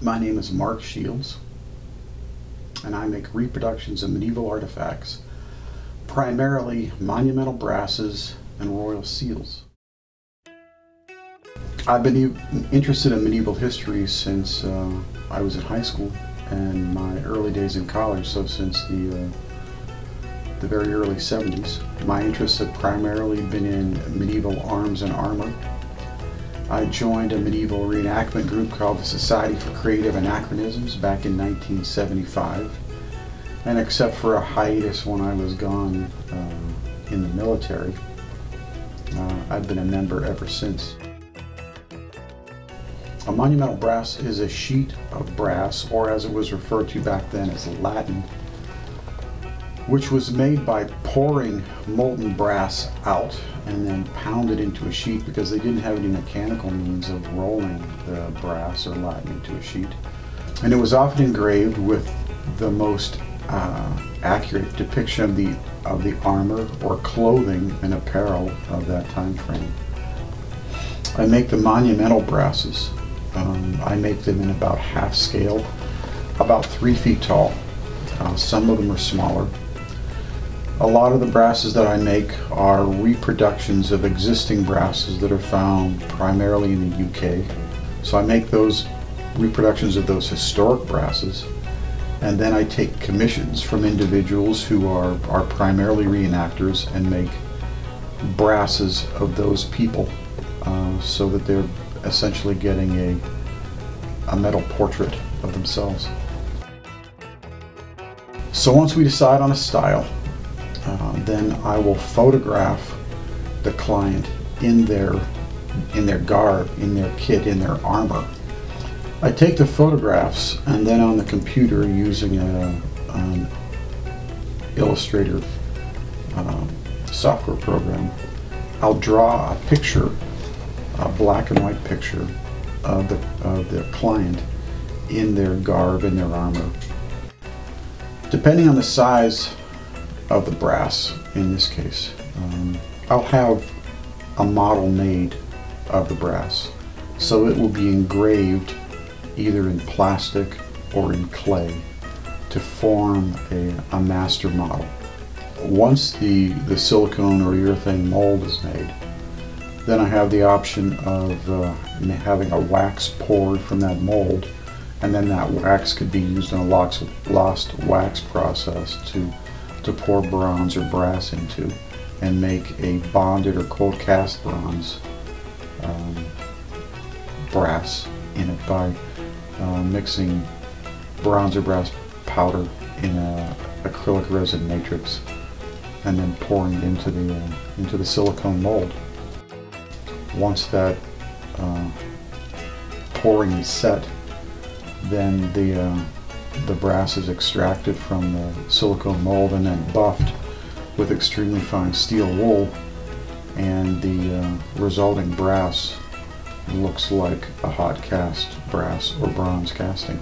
My name is Mark Shields, and I make reproductions of medieval artifacts, primarily monumental brasses and royal seals. I've been interested in medieval history since I was in high school and my early days in college, so since the very early 70s. My interests have primarily been in medieval arms and armor. I joined a medieval reenactment group called the Society for Creative Anachronisms back in 1975. And except for a hiatus when I was gone in the military, I've been a member ever since. A monumental brass is a sheet of brass, or as it was referred to back then as Latin, which was made by pouring molten brass out and then pounded into a sheet because they didn't have any mechanical means of rolling the brass or Latin into a sheet. And it was often engraved with the most accurate depiction of the armor or clothing and apparel of that time frame. I make the monumental brasses. I make them in about half scale, about 3 feet tall. Some of them are smaller. A lot of the brasses that I make are reproductions of existing brasses that are found primarily in the UK. So I make those reproductions of those historic brasses, and then I take commissions from individuals who are primarily reenactors and make brasses of those people so that they're essentially getting a metal portrait of themselves. So once we decide on a style, then I will photograph the client in their garb, in their kit, in their armor. I take the photographs, and then on the computer, using an Illustrator software program, I'll draw a picture, a black and white picture of the client in their garb, in their armor. Depending on the size of the brass, in this case, I'll have a model made of the brass. So it will be engraved either in plastic or in clay to form a master model. Once the silicone or urethane mold is made, then I have the option of having a wax poured from that mold, and then that wax could be used in a lost wax process to pour bronze or brass into and make a bonded or cold cast bronze brass in it by mixing bronze or brass powder in a acrylic resin matrix and then pouring it into the silicone mold. Once that pouring is set, then the brass is extracted from the silicone mold and then buffed with extremely fine steel wool, and the resulting brass looks like a hot cast brass or bronze casting.